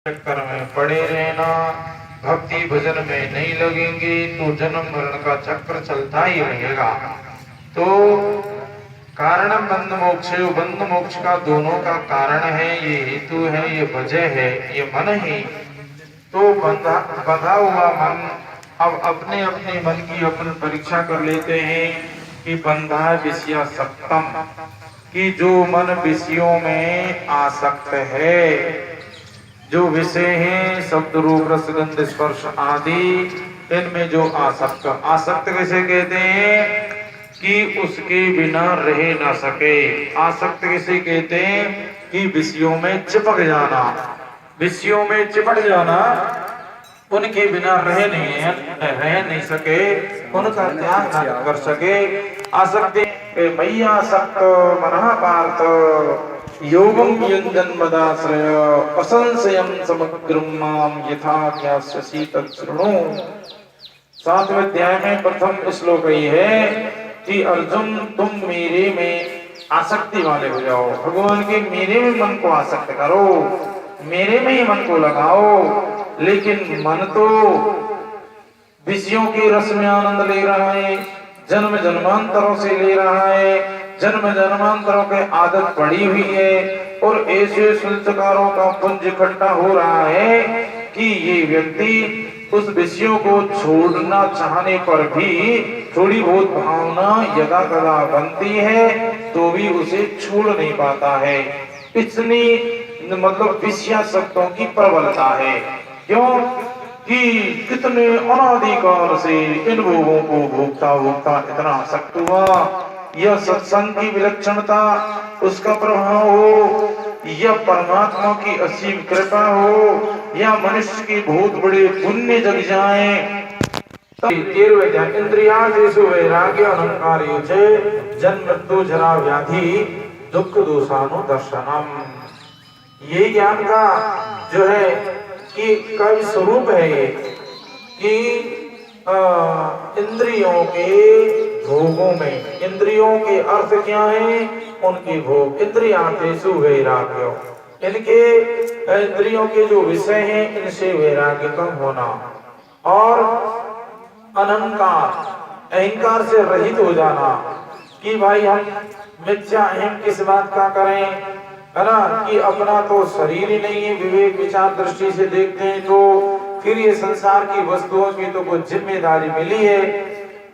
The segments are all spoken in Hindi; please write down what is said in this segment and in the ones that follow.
चक्कर में पड़े रहना, भक्ति भजन में नहीं लगेंगे तो जन्म मरण का चक्र चलता ही रहेगा। तो कारण बंध मोक्ष, बंध मोक्ष का दोनों का कारण है, ये हेतु है, ये वजह है, ये मन ही। तो बंधा हुआ मन अब अपने अपने मन की अपन परीक्षा कर लेते हैं कि बंधा विषया सप्तम, कि जो मन विषयों में आसक्त है, जो विषय हैं शब्द रूप रसगंध स्पर्श आदि, इनमें जो आसक्त, आसक्त किसे कहते हैं कि उसके बिना रह ना सके। आसक्त किसे कहते हैं कि विषयों में चिपक जाना, विषयों में चिपट जाना, उनके बिना रह नहीं सके, उनका त्याग न कर सके। आसक्ति मैया आसक्त मनः पार्थ योगम यंजन्मदाश्रय असंशयम समग्रम माम यथा ज्ञास्यसि तच्छृणु। 7वें अध्याय में प्रथम श्लोक ये है कि अर्जुन तुम मेरे में आसक्ति वाले हो जाओ, भगवान के मेरे में मन को आसक्त करो, मेरे में ही मन को लगाओ। लेकिन मन तो विषयों के रस में आनंद ले रहा है, जन्म जन्मांतरों से ले रहा है, जन्म जन्मांतरों के आदत पड़ी हुई है, और ऐसे संस्कारों का पुंज इकट्ठा हो रहा है कि ये व्यक्ति उस विषयों को छोड़ना चाहने पर भी थोड़ी बहुत भावना यदा कदा बनती है तो भी उसे छोड़ नहीं पाता है। इतनी मतलब विषयासक्तों की प्रबलता है। क्यों कि कितने अनादिकाल से इन भोगों को भोगता भोगता इतना आसक्त हुआ। यह सत्संग की विलक्षणता, उसका प्रभाव हो, या परमात्मा की असीम कृपा हो, या मनुष्य की बहुत बड़े पुण्य जग जाए। 13वें इंद्रियार्थेषु वैराग्य अहंकारेषु जन्म मृत्यु जरा व्याधि दुख दोषानुदर्शनम। ये ज्ञान का जो है कि कवि स्वरूप है ये कि इंद्रियों के भोगों में, इंद्रियों के अर्थ क्या है, उनके भोग, इंद्रियार्थेषु वैराग्य, इनके इंद्रियों के जो विषय हैं इनसे वैराग्य का होना, और अहंकार, अहंकार से रहित हो जाना कि भाई हम मिथ्या अहम किस बात का करें, है ना, कि अपना तो शरीर ही नहीं है। विवेक विचार दृष्टि से देखते हैं तो फिर ये संसार की वस्तुओं की तो कुछ जिम्मेदारी मिली है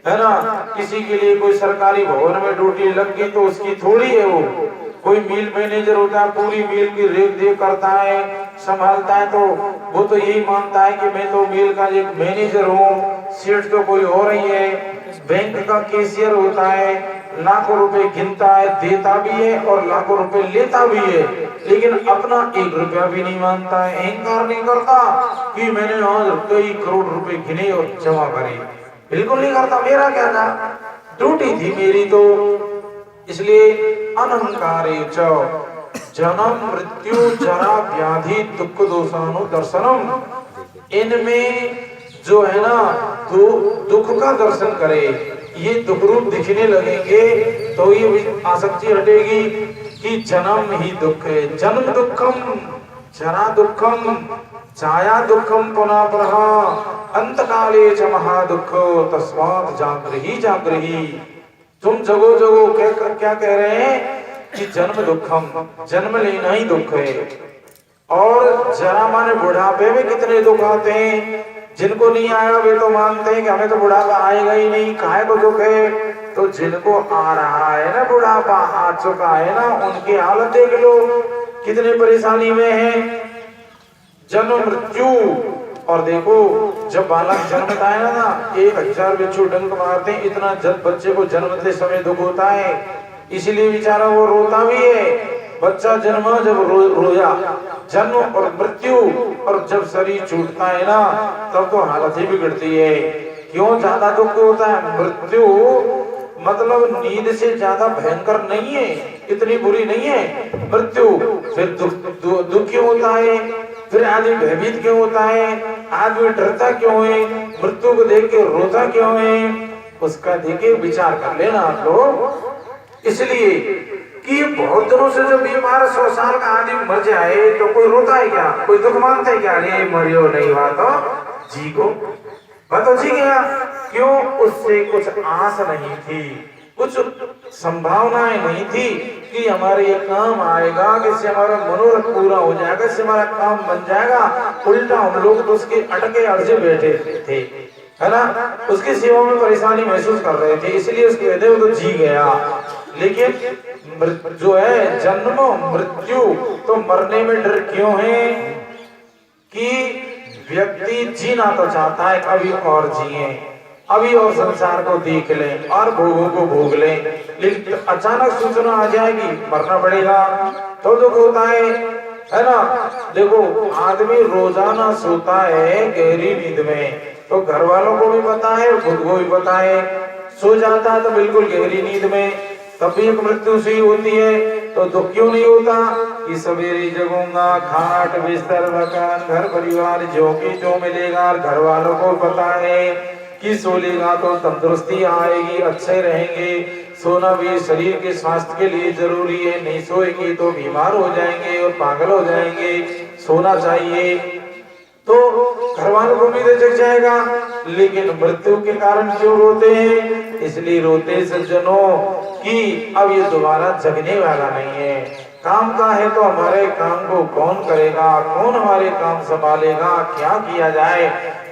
ना। किसी के लिए कोई सरकारी भवन में ड्यूटी लग गई तो उसकी थोड़ी है वो, कोई मिल मैनेजर होता है पूरी मिल की रेख देख करता है, संभालता है, तो वो तो यही मानता है कि मैं तो मिल का एक मैनेजर हूँ, सीट तो कोई और ही है। बैंक का कैशियर होता है, लाखों रुपए गिनता है, देता भी है और लाखों रुपए लेता भी है, लेकिन अपना 1 रुपया भी नहीं मानता है। अहंकार नहीं करता कि मैंने आज कई करोड़ रुपए गिने और जमा करे, बिल्कुल नहीं करता। मेरा क्या था, ड्यूटी थी मेरी तो। इसलिए अनहंकारे च जन्म मृत्यु जरा व्याधि दुख दोषानुदर्शनम, इनमें जो है ना दुख का दर्शन करे, ये दुख रूप दिखने लगेंगे तो ये आसक्ति हटेगी कि जन्म ही दुख है, जन्म दुखम, जरा दुखम, छाया दुखम पुनः पुनः अंतकाले च महादुख तस्मात् जागृहि जागृहि। तुम जगो जगो क्या कह रहे हैं कि जन्म दुखम, जन्म लेना ही दुख है। और जरा माने बुढ़ापे में कितने दुख आते हैं, जिनको नहीं आया वे तो मानते हैं कि हमें तो बुढ़ापा आएगा ही नहीं, काहे को दुख है। तो जिनको आ रहा है ना बुढ़ापा, आ चुका है ना, उनकी हालत देख लो कितने परेशानी में है। जन्म मृत्यु, और देखो जब बालक जन्मता है ना 1000 बिच्छू डंक मारते हैं, इतना जब बच्चे को जन्मते समय दुख होता है, इसलिए बेचारा वो रोता भी है। बच्चा जन्मा जब रोया, जन्म और मृत्यु, और जब शरीर छूटता है ना तब तो हालत ही बिगड़ती है। क्यों ज्यादा दुख होता है? मृत्यु मतलब नींद से ज्यादा भयंकर नहीं है, इतनी बुरी नहीं है मृत्यु। फिर दुख क्यों होता है, फिर आदमी भयभीत क्यों होता है, आदमी डरता क्यों है, मृत्यु को देख के रोता क्यों है, उसका देखिए विचार कर लेना आप लोग। इसलिए कि बहुत दिनों से जो बीमार 100 साल का आदमी मर जाए तो कोई रोता है क्या, कोई दुख मानता है क्या? अरे मरियो नहीं हुआ तो जी को तो जी गया। क्यों? उससे कुछ आस नहीं थी, कुछ संभावनाएं नहीं थी कि हमारे ये काम आएगा, कि इससे हमारा मनोरथ पूरा हो जाएगा, इससे हमारा काम बन जाएगा। उल्टा हम लोग तो उसके अटके अड़जे बैठे थे, है ना, उसकी सेवा में परेशानी महसूस कर रहे थे, इसलिए उसके हृदय में तो जी गया। लेकिन जो है जन्म मृत्यु, तो मरने में डर क्यों है? कि व्यक्ति जीना तो चाहता है, अभी और जिए, अभी और संसार को देख लें और भोगों को भोग लें, लेकिन अचानक सूचना आ जाएगी मरना पड़ेगा तो दुख होता है ना। देखो आदमी रोजाना सोता है गहरी नींद में, तो घर वालों को भी पता है, खुद को भी पता है, सो जाता है तो बिल्कुल गहरी नींद में, तब भी एक मृत्यु से होती है, तो दुख क्यों नहीं होता? कि सवेरे जगूंगा, खाट बिस्तर मकान घर परिवार जो की जो मिलेगा, घर वालों को पता है कि सो लेगा तो तंदुरुस्ती आएगी, अच्छे रहेंगे, सोना भी शरीर के स्वास्थ्य के लिए जरूरी है, नहीं सोएंगे तो बीमार हो जाएंगे और पागल हो जाएंगे, सोना चाहिए, तो घर वालों को भी जग जाएगा। लेकिन मृत्यु के कारण क्यों रोते हैं? इसलिए रोते सज्जनों कि अब ये दोबारा जगने वाला नहीं है, काम का है तो हमारे काम को कौन करेगा, कौन हमारे काम संभालेगा, क्या किया जाए?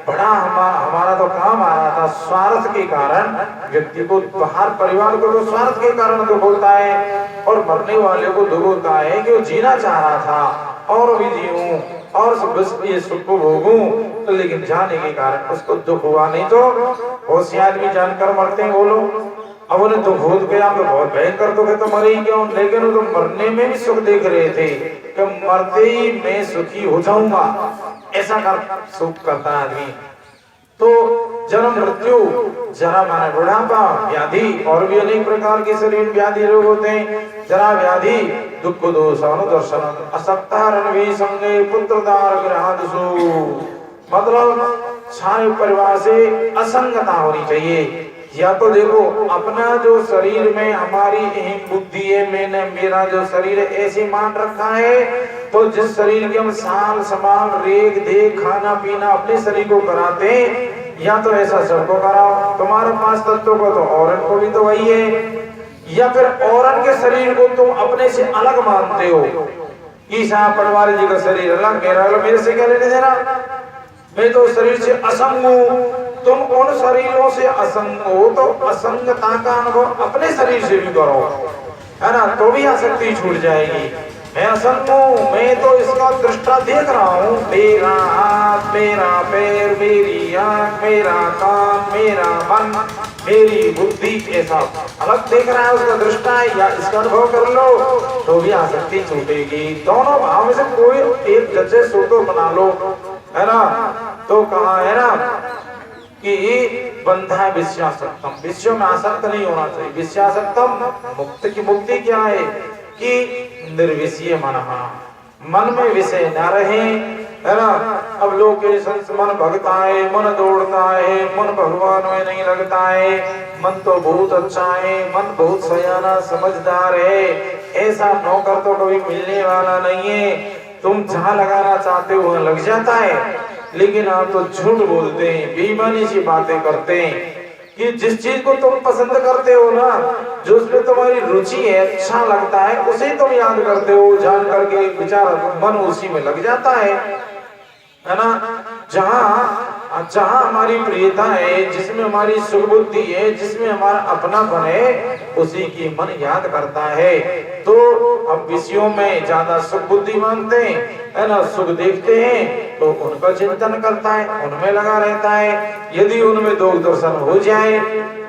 बड़ा हमारा तो काम आ रहा था, स्वार्थ के कारण व्यक्ति को, बाहर परिवार को तो स्वार्थ के कारण दुख होता है, और मरने वाले को दुख होता है कि वो जीना चाह रहा था और भी जीऊं और ये सुख को भोगूं, तो लेकिन जाने के कारण उसको दुख हुआ। नहीं तो होशियार भी जानकर मरते हैं वो लोग, अब उन्हें दुख हो गया तो बहुत भयंकर दुख है, तो मरे ही क्यों? लेकिन वो तो मरने में भी सुख देख रहे थे कि मरते ही मैं सुखी हो जाऊंगा, ऐसा कर सुख करता है आदमी। तो जन्म मृत्यु, जरा माने बुढ़ापा, व्याधि और भी अनेक प्रकार के शरीर व्याधि रोग होते हैं। जरा व्याधि, दुख दोष अनुदर्शन, असक्ता रणवी संगे पुत्रदार गृहादसु, मतलब सारे परिवार से असंगता होनी चाहिए। या तो देखो अपना जो शरीर में हमारी अहम बुद्धि है, मैंने मेरा जो शरीर है ऐसे मान रखा है, तो जिस शरीर के हम साल संभाल रेख देख खाना पीना अपने शरीर को कराते हैं, या तो ऐसा सबको कराओ, तुम्हारे पास तत्व को तो औरत को भी तो वही है, या फिर औरत के शरीर को तुम अपने से अलग मानते हो कि साहब पटवारी जी का शरीर अलग, मेरा अलग, मेरे से क्या लेने देना, मैं तो शरीर से असंग हूँ। तुम उन शरीरों से असंग हो तो असंगता का अनुभव अपने शरीर से भी करो, है ना, तो भी आसक्ति छूट जाएगी। मैं असंग हूँ, मैं तो इसका दृष्टा देख रहा हूँ, मेरा हाथ, मेरा पैर, मेरी आँख, मेरा कान, मेरा मन, मेरी बुद्धि, ऐसा अलग देख रहा है, उसका दृष्टा है, या इसका अनुभव कर लो तो भी आसक्ति छूटेगी। दोनों भाव में से कोई एक जैसे सूत्र बना लो, है ना। तो कहा है ना कि बंधा विषयासक्तम, विषयों में आसक्त नहीं होना चाहिए। विषयासक्तम, मुक्ति की मुक्ति क्या है? कि निर्विषय मन में विषय न रहे, है ना। अब लोग के मन भगता है, मन दौड़ता है, मन भगवान में नहीं लगता है, मन तो बहुत अच्छा है, मन बहुत सयाना समझदार है, ऐसा नौकर तो कभी मिलने वाला नहीं है। तुम जहाँ लगाना चाहते हो वहाँ लग जाता है, लेकिन आप तो झूठ बोलते हैं, बेईमानी सी बातें करते हैं कि जिस चीज को तुम पसंद करते हो ना, जो उसमें तुम्हारी रुचि है, अच्छा लगता है, उसे तुम याद करते हो, जान करके विचार मन उसी में लग जाता है ना। जहाँ हमारी प्रियता है, जिसमें हमारी सुख बुद्धि है, जिसमें हमारा अपनापन है, उसी की मन याद करता है। तो अब विषयों में ज्यादा सुख बुद्धि मानते हैं, है ना, सुख देखते हैं तो उनका चिंतन करता है, उनमें लगा रहता है। यदि उनमें दो दर्शन हो जाए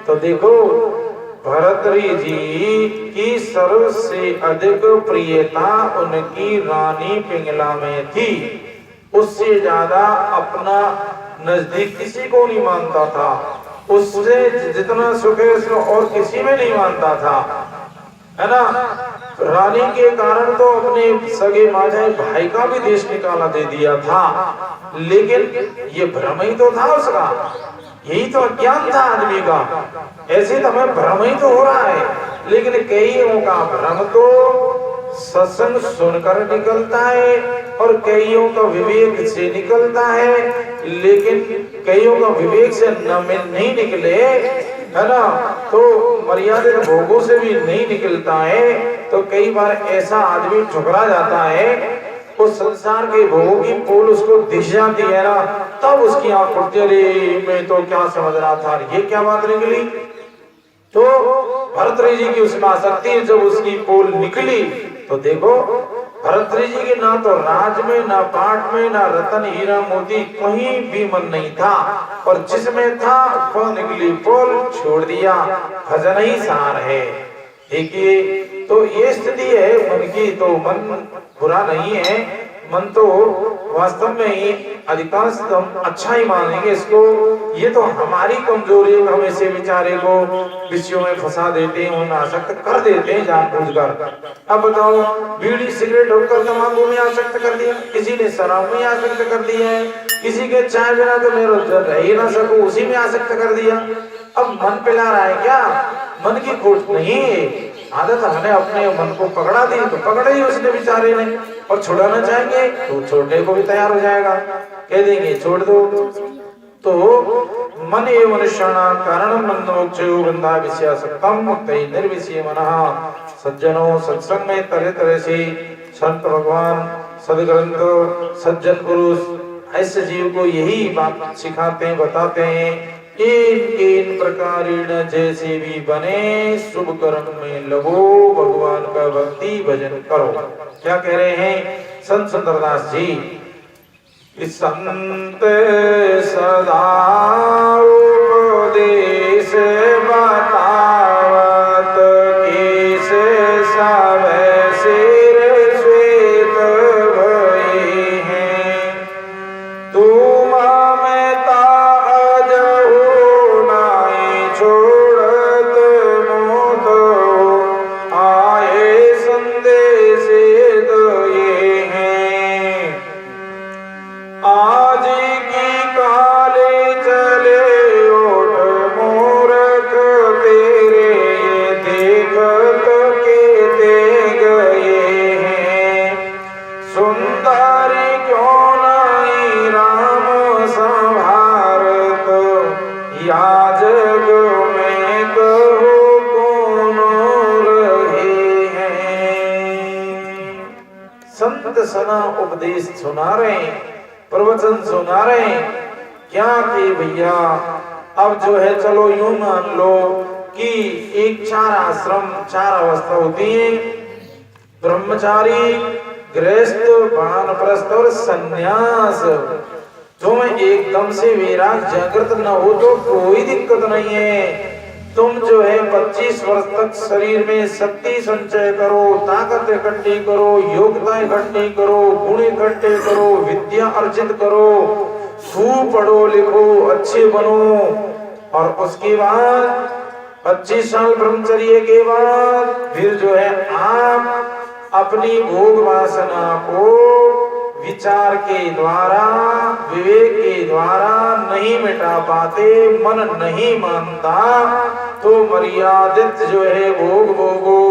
तो देखो भरतरी जी की सबसे अधिक प्रियता उनकी रानी पिंगला में थी, उससे ज्यादा अपना नजदीक किसी को नहीं मानता था, उससे जितना सुख है उसको और किसी में नहीं मानता था, है ना। रानी के कारण तो अपने सगे माझे भाई का भी देश निकाला दे दिया था, लेकिन ये भ्रम ही तो था उसका, यही तो अज्ञान था आदमी का। ऐसे तो हमें भ्रम ही तो हो रहा है लेकिन कईयों का भ्रम तो सत्संग सुनकर निकलता है और कईयों का विवेक से निकलता है, लेकिन कईयों का विवेक से नहीं निकले, है ना, तो मर्यादित भोगों से भी नहीं निकलता है। तो कई बार ऐसा आदमी ठुकरा जाता है, उस संसार के भोगों की पोल उसको दिख जाती है ना, तब उसकी आंख खुलती है, अरे मैं तो क्या समझ रहा था, ये क्या बात निकली। तो भरतरी जी की उसमें आसक्ति जब उसकी पोल निकली तो देखो भरतरी जी के ना तो राज में, ना पाठ में, ना रतन हीरा मोती कहीं भी मन नहीं था, और जिसमें था वह निकली पोल छोड़ दिया, भजन ही सार है। देखिए तो ये स्थिति है मन की। तो मन बुरा नहीं है, मन तो वास्तव में ही अधिकांश हम अच्छा ही मानेंगे इसको। ये तो हमारी कमजोरी है, हम ऐसे बेचारे को विषयों में फंसा देते हैं, उन्हें आसक्त कर देते हैं जानबूझकर। अब बताओ, बीड़ी सिगरेट होकर तंबाकू में आसक्त कर दिया, किसी ने शराब में आसक्त कर दिया है, किसी के चाय बिना तो मैं रह ही ना सकूं उसी में आसक्त कर दिया। अब मन पिला रहा है क्या? मन की खोट नहीं है, आदत हमने अपने मन को पकड़ा दी तो पकड़ा ही उसने बेचारे ने, और छुड़ाना चाहेंगे तो छोड़ने को भी तैयार हो जाएगा, कह देंगे छोड़ दो। तो मन एव मनुष्याणा कारणम बंधमोक्षयो बंधा विषयासक्तम मुक्तये निर्विषये मनः। सज्जनों, सत्संग में तरह तरह से संत भगवान, सदग्रंथ, सज्जन पुरुष ऐसे जीव को यही बात सिखाते हैं, बताते हैं, इन प्रकारेण जैसे भी बने शुभ कर्म में लगो, भगवान का भक्ति भजन करो। क्या कह रहे हैं संत सुंदरदास जी? संत सदा उपदेश बतावत, केस सब सिर श्वेत भये हैं, तुम में ताज हो नाई छोड़त मोत, आए संदेश दये हैं, आज की काले चले ओठ मूर्ख तेरे, देखत के ते गए हैं, सुंदरी क्यों नहीं राम संभारत, या जग में कहो कौन रहे हैं। संत सना उपदेश सुना रहे हैं, प्रवचन सुना रहे हैं, क्या कि भैया अब जो है चलो यूं मान लो कि एक चार आश्रम, चार अवस्था होती है, ब्रह्मचारी, गृहस्थ, वानप्रस्थ और संन्यास। तुम एकदम से वैराग जागृत न हो तो कोई दिक्कत नहीं है, तुम जो है 25 वर्ष तक शरीर में शक्ति संचय करो, ताकत इकट्ठी करो, योग्यता इकट्ठी करो, गुण इकट्ठे करो, विद्या अर्जित करो, खूब पढ़ो लिखो, अच्छे बनो, और उसके बाद 25 साल ब्रह्मचर्य के बाद फिर जो है आप अपनी भोग वासना को विचार के द्वारा, विवेक के द्वारा नहीं मिटा पाते, मन नहीं मानता, तो मर्यादित जो है भोग भोगो,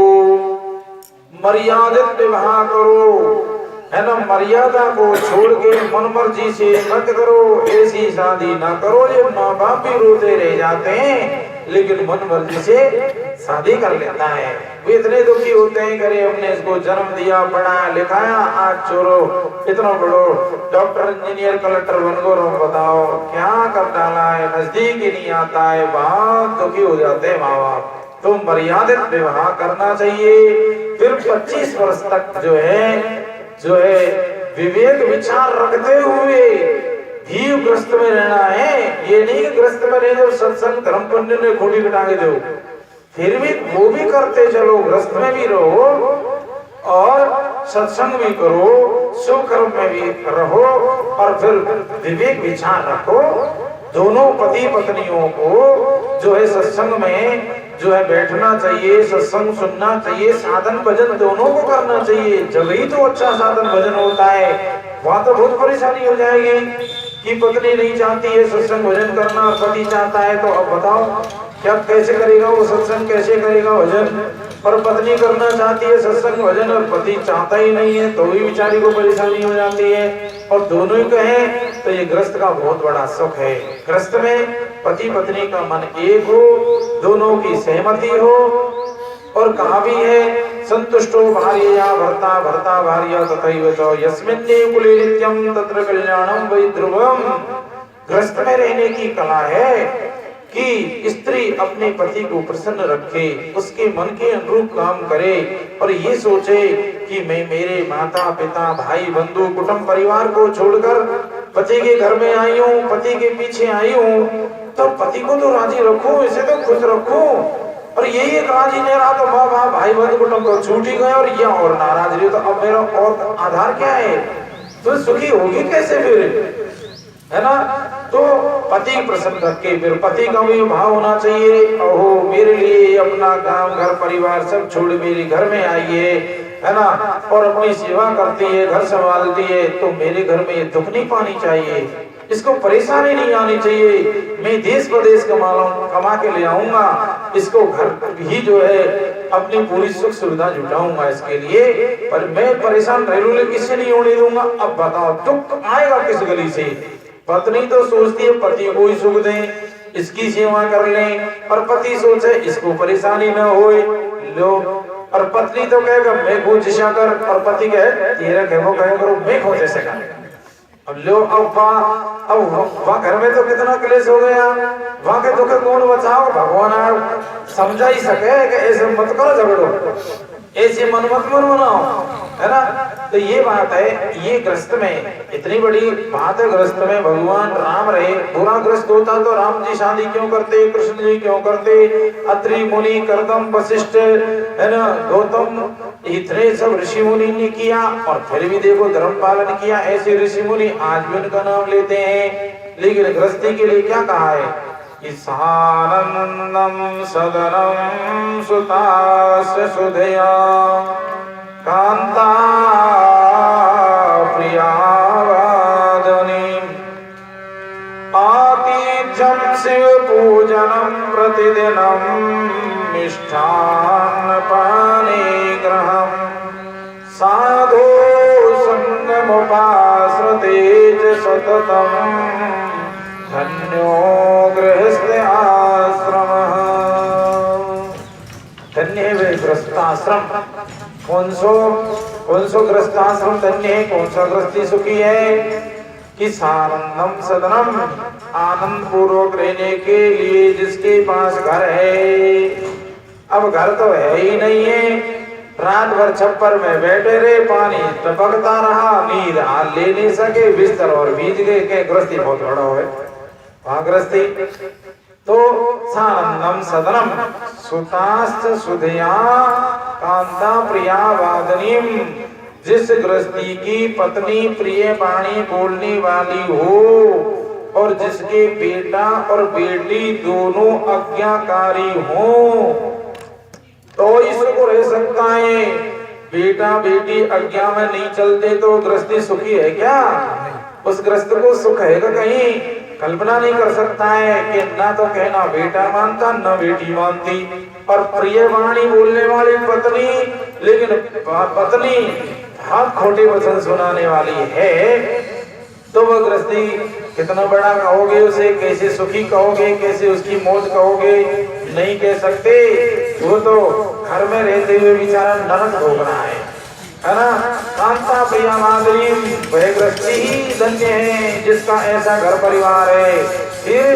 मर्यादित विवाह करो, है ना, मर्यादा को छोड़ के मन मर्जी से मत करो, ऐसी शादी ना करो। ये माँ बाप भी रोते रह जाते हैं, लेकिन मन मर्जी से शादी कर लेता है। वे इतने दुखी होते हैं, करे हमने इसको जन्म दिया, पढ़ाया लिखाया, आज छोड़ो इतना बड़ो डॉक्टर इंजीनियर कलेक्टर बन गो, बताओ क्या कर डाला है, नजदीक ही नहीं आता है, बहुत दुखी हो जाते हैं माँ बाप। तो मर्यादित विवाह करना चाहिए। फिर 25 वर्ष तक जो है विवेक विचार रखते हुए जीव ग्रस्त में रहना है। ये नहीं कि ग्रस्त में रहे, जब सत्संग धर्म पंडित ने खूंटी कटा के दो, फिर भी वो भी करते चलो, ग्रस्त में भी रहो और सत्संग भी करो, शुभ कर्म में भी रहो, और फिर विवेक विचार रखो। दोनों पति पत्नियों को जो है सत्संग में जो है बैठना चाहिए, सत्संग सुनना चाहिए, साधन भजन दोनों को करना चाहिए, जब ही तो अच्छा साधन भजन होता है। वहां तो बहुत परेशानी हो जाएगी कि पत्नी नहीं चाहती है सत्संग भजन करना, पति चाहता है, तो अब बताओ क्या कैसे करेगा वो सत्संग, कैसे करेगा भजन? और पत्नी करना चाहती है सत्संग भजन और पति चाहता ही नहीं है तो भी बेचारी को परेशानी हो जाती है। और दोनों ही कहें तो ये गृहस्थ का बहुत बड़ा सुख है। गृहस्थ में पति पत्नी का मन एक हो, दोनों की सहमति हो। और कहा भी है संतुष्टो भार्यया भर्ता भर्ता भार्या तथैव च यस्मिन्ने कुले नित्यं तत्र कल्याणं वै ध्रुवम्। गृहस्थ में रहने की कला है कि स्त्री अपने पति को प्रसन्न रखे, उसके मन के अनुरूप काम करे और ये सोचे कि मैं मेरे माता पिता भाई बंधु कुटुंब परिवार को छोड़कर पति के घर में आई हूँ, पति के पीछे आई हूँ, तो पति को तो राजी रखूं, इसे तो खुश रखूं। और यही एक राजी नहीं रहा तो बाबा भाई बंधु कुटुंब तो छूट ही गए और यह और नाराज रही तो अब मेरा और आधार क्या है, तो सुखी होगी कैसे फिर, है ना। तो पति प्रसन्न रखे, फिर पति का भी भाव होना चाहिए, ओहो मेरे लिए अपना काम घर परिवार सब छोड़ मेरे घर में आइए, है ना, और अपनी सेवा करती है, घर संभालती है, तो मेरे घर में ये दुख नहीं पानी चाहिए, इसको परेशानी नहीं आनी चाहिए। मैं देश प्रदेश कमा के ले आऊंगा, इसको घर ही जो है अपनी पूरी सुख सुविधा जुटाऊंगा इसके लिए, पर मैं परेशान रह किसी नहीं होने दूंगा। अब बताओ दुख आएगा किस गली से। पत्नी तो सोचती है पति को ही सुख दें, इसकी सेवा कर लें, और पति सोचे इसको परेशानी न होए लो, और पत्नी तो कहेगा मैं को जैसा कर, और पति कहे तेरा कहो कहे करो मैं को जैसे कर। अब लो अब वहाँ घर में तो कितना क्लेश हो गया, वहाँ के दुख कौन बचाओ, भगवान समझा ही सके कि ऐसे मत करो झगड़ो, ऐसे मन मत बनाओ, है ना। तो ये बात है, ये ग्रस्त में इतनी बड़ी बात है। ग्रस्त में भगवान राम रहे, बुरा ग्रस्त होता तो राम जी शादी क्यों करते, कृष्ण जी क्यों करते, अत्रि मुनि कर्दम वशिष्ठ, है ना, गौतम, इतने सब ऋषि मुनि ने किया और फिर भी देखो धर्म पालन किया। ऐसे ऋषि मुनि आज भी उनका नाम लेते हैं, लेकिन गृहस्थी के लिए क्या कहा है, सानंदम सदनम सुतास्य सुधया कांता प्रिया वादनी आतिथ्यम शिव पूजनम प्रतिदिनम मिष्ठान्न पाने ग्रहम साधु संगमुपाश्रते च सततम धन्यो गृहस्थ आश्रमः। धन्य है वे गृहस्थाश्रम। कौन सो गृहस्थाश्रम धन्य है, कौन सा गृहस्थी सुखी है कि सानंदम सदनम, आनंद पूर्वक रहने के लिए जिसके पास घर है। अब घर तो है ही नहीं है, रात भर छप्पर में बैठे रहे, पानी टपकता रहा, नींद हाथ ले नहीं सके, बिस्तर और बीत गए, के गृहस्थी बहुत बड़ा है गृहस्थी। तो सानंदम सदनम सुतास्त सुधया कांता प्रिया वादनीम, जिस गृहस्थी की पत्नी प्रिय वाणी बोलने वाली हो और जिसके बेटा और बेटी दोनों आज्ञाकारी हो तो इसको रह सकता है। बेटा बेटी आज्ञा में नहीं चलते तो गृहस्थी सुखी है क्या, उस गृहस्थ को सुख है कहीं, कल्पना नहीं कर सकता है कि ना तो कहना बेटा मानता न बेटी मानती, और प्रिय वाणी बोलने वाली पत्नी, लेकिन पत्नी हाथ खोटे वचन सुनाने वाली है, तो वह गृहस्थी कितना बड़ा कहोगे उसे, कैसे सुखी कहोगे, कैसे उसकी मौज कहोगे, नहीं कह सकते। वो तो घर में रहते हुए बेचारा नरक भोग रहा है ना। कांता प्रिया माधुरी, वह गृहस्थी ही धन्य है जिसका ऐसा घर परिवार है। फिर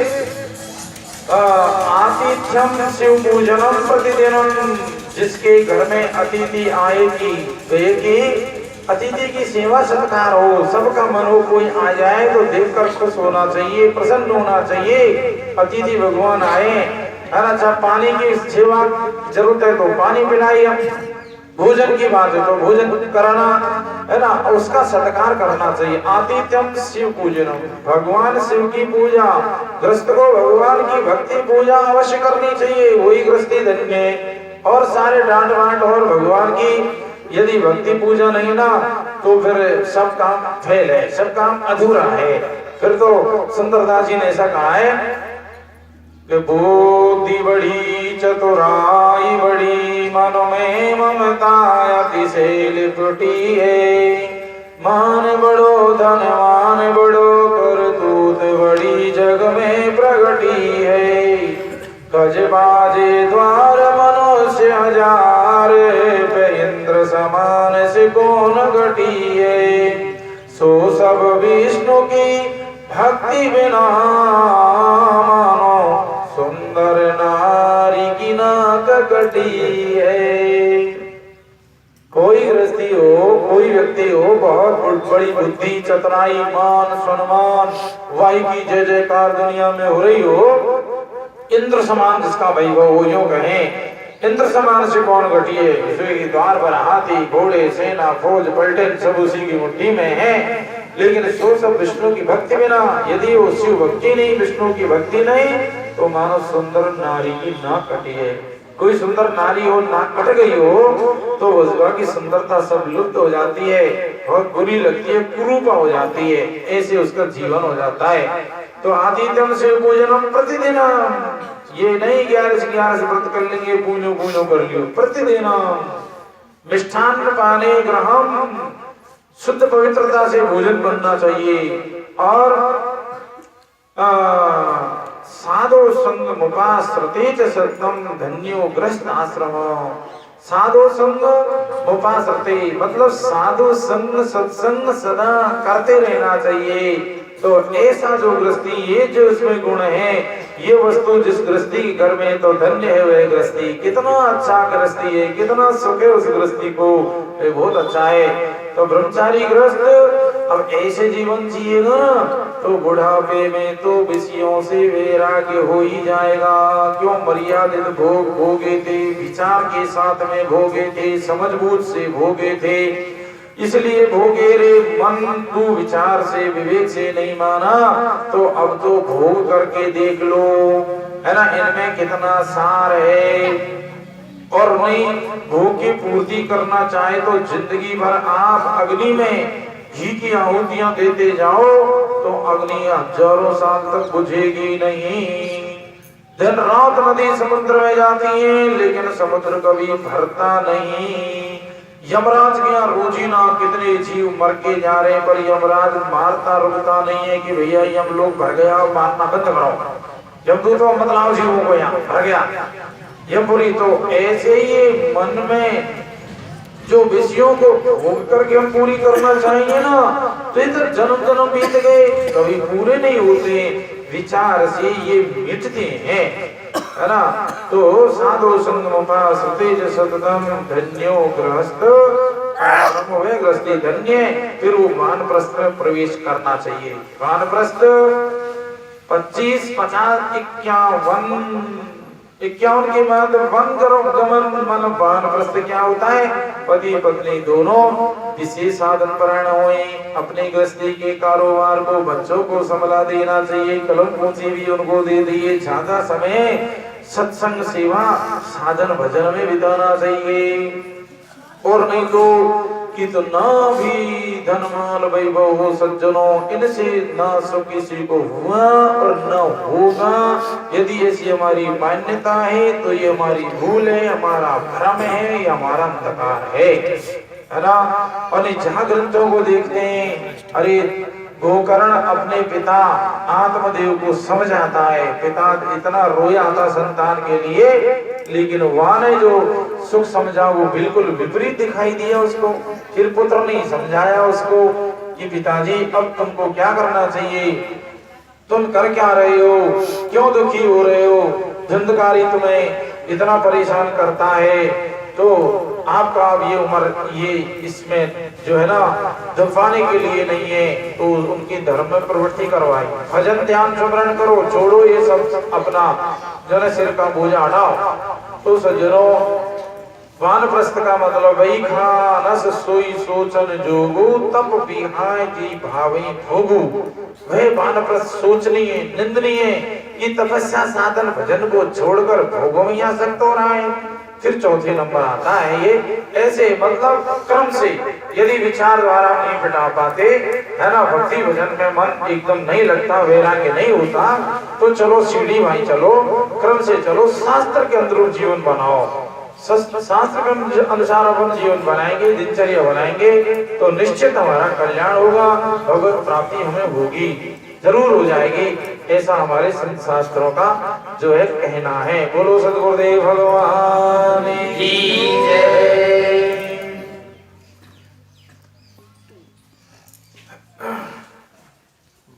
आतिथ्यम शिव पूजनम प्रतिदिनम, जिसके घर में अतिथि आएगी, अतिथि की सेवा सत्कार हो, सबका मन हो, कोई आ जाए तो देखकर खुश होना चाहिए, प्रसन्न होना चाहिए। अतिथि भगवान आए, है ना, अच्छा पानी की सेवा जरूरत है तो पानी पिलाइए, भोजन की बात है तो भोजन कराना, है ना, उसका सत्कार करना चाहिए। आतिथ्यम शिव पूजनम, भगवान शिव की पूजा, गृहस्थ को भगवान की भक्ति पूजा अवश्य करनी चाहिए, वही गृहस्थी धन्य है। और सारे डांट बांट और भगवान की यदि भक्ति पूजा नहीं ना तो फिर सब काम फेल है, सब काम अधूरा है। फिर तो सुंदरदास जी ने ऐसा कहा है कि बुद्धि बड़ी चतुराई बड़ी, मन में ममता अतिशय लिपटी है। मान बड़ो धनवान बड़ो, करतूत बड़ी जग में प्रगटी है। गज बाजे द्वार मनुष्य हजार, पे इंद्र समान से कौन घटी है। सो सब विष्णु की भक्ति बिना, मानो सुंदर नारी की नाक कटी है। कोई गृहस्थी हो, कोई व्यक्ति हो, बहुत बड़ी बुद्धि चतुराई मान सम्मान वाई की जय जयकार दुनिया में हो रही हो, इंद्र समान जिसका वैभव हो, यूं कहें इंद्र समान से कौन घटिए। विश्व द्वार पर हाथी घोड़े सेना फौज पलटन सब उसी की मुट्ठी में है, लेकिन सो सब विष्णु की भक्ति बिना, यदि वो शिव भक्ति नहीं विष्णु की भक्ति नहीं, तो मानो सुंदर नारी की नाक कटी है। कोई सुंदर नारी हो नाक कट गई हो तो वह की सुंदरता सब लुप्त हो जाती है, बहुत बुरी लगती है, कुरूपा हो जाती है, ऐसे उसका जीवन हो जाता है। तो आदित्यम से पूजनम प्रतिदिन, ये नहीं 11 से 11 से व्रत कर लेंगे पूजो पूजो कर लियो, प्रतिदिन मिष्ठान्न पाने ग्रहम, शुद्ध पवित्रता से भोजन करना चाहिए। और साधो संग मुपाश्रते च सततम, धन्यो ग्रस्त आश्रम। साधो संग मुपाश्रते मतलब साधु संग सत्संग सदा करते रहना चाहिए। तो ऐसा जो गृहस्थी, ये जो इसमें गुण है, ये वस्तु जिस गृहस्थी के घर में, तो धन्य है वह गृहस्थी। कितना अच्छा गृहस्थी है, कितना सुख है उस गृहस्थी को, ये बहुत अच्छा है। तो ब्रह्मचारी गृहस्थ अब ऐसे जीवन जिएगा तो बुढ़ापे में तो विषयों से वैराग्य हो ही जाएगा। क्यों मर्यादित भोग भोगे थे, विचार के साथ में भोगे थे, समझबूझ से भोगे थे, इसलिए भोगे रे मन, तू विचार से विवेक से नहीं माना, तो अब तो भोग करके देख लो, है ना, इनमें कितना सार है। और वही भोग की पूर्ति करना चाहे तो जिंदगी भर आप अग्नि में घी की आहुतियां देते जाओ तो अग्नि हजारों साल तक बुझेगी नहीं। दिन रात नदी समुद्र में जाती है लेकिन समुद्र कभी भरता नहीं। यमराज के यहाँ रोजीना कितने जीव मर के जा रहे, पर यमराज मारता रुकता नहीं है कि भैया यम लोग भर गया, मारना बंद करो, यमदूतों मतलब जीवों को यहाँ भर गया यमपुरी। तो ऐसे ही मन में जो विषयों को भोग करके हम पूरी करना चाहेंगे ना, तो इधर जन्म जन्म बीत गए कभी पूरे नहीं होते, विचार से ये मिटते हैं, है ना। तो साधु संगमुपाश्रिते च सततम, धन्यो गृहस्थ, गृहस्थी धन्य। फिर वो वानप्रस्थ में प्रवेश करना चाहिए। वानप्रस्थ 25, 50, 51 के बाद वन करो गमन, मन वानप्रस्थ क्या होता है, पति पत्नी दोनों किसी साधन परायण हुए, अपने गृहस्थी के कारोबार को बच्चों को संभला देना चाहिए, कलम पूंजी भी उनको दे दिए, ज्यादा समय सत्संग सेवा साधन भजन में बिताना चाहिए। और नहीं तो कितना भी धनमाल वैभव हो सज्जनों, इनसे ना सुख किसी को हुआ और न होगा। यदि ऐसी हमारी मान्यता है तो ये हमारी भूल है, हमारा भ्रम है, ये हमारा अंधकार है ना। और जहाँ ग्रंथों को देखते हैं, अरे गोकर्ण अपने पिता आत्मदेव को समझ आता है, पिता इतना रोया था संतान के लिए, लेकिन वहां ने जो सुख समझा वो बिल्कुल विपरीत दिखाई दिया उसको। फिर पुत्र ने समझाया उसको कि पिताजी अब तुमको क्या करना चाहिए, तुम कर क्या रहे हो, क्यों दुखी हो रहे हो, धंधकारी तुम्हें इतना परेशान करता है, तो आपका अब ये उम्र ये इसमें जो है ना दफाने के लिए नहीं है, तो उनकी धर्म में प्रवृत्ति करवाई, भजन ध्यान सुमरण करो, छोड़ो ये सब अपना जो है सिर का बोझा हटाओ। तो सज्जनों, वानप्रस्थ का मतलब वही खानस सोई सोचन जोगु, तप बिहाय जी भावी भोगु। वह वानप्रस्थ सोचनीय निंदनीय कि तपस्या साधन भजन को छोड़कर भोगों में आसक्त हो रहा है। फिर चौथे नंबर आता है ये ऐसे मतलब क्रम से। यदि विचार द्वारा नहीं बिठा पाते है ना, भक्ति भजन में मन एकदम नहीं लगता, वैराग्य नहीं होता, तो चलो सीढ़ी भाई चलो, क्रम से चलो, शास्त्र के अनुरूप जीवन बनाओ। शास्त्र के अनुसार अपन जीवन बनाएंगे, दिनचर्या बनाएंगे, तो निश्चित हमारा कल्याण होगा, भगवत प्राप्ति हमें होगी, जरूर हो जाएगी। ऐसा हमारे शास्त्रों का जो है कहना है। बोलो सद्गुरुदेव भगवान।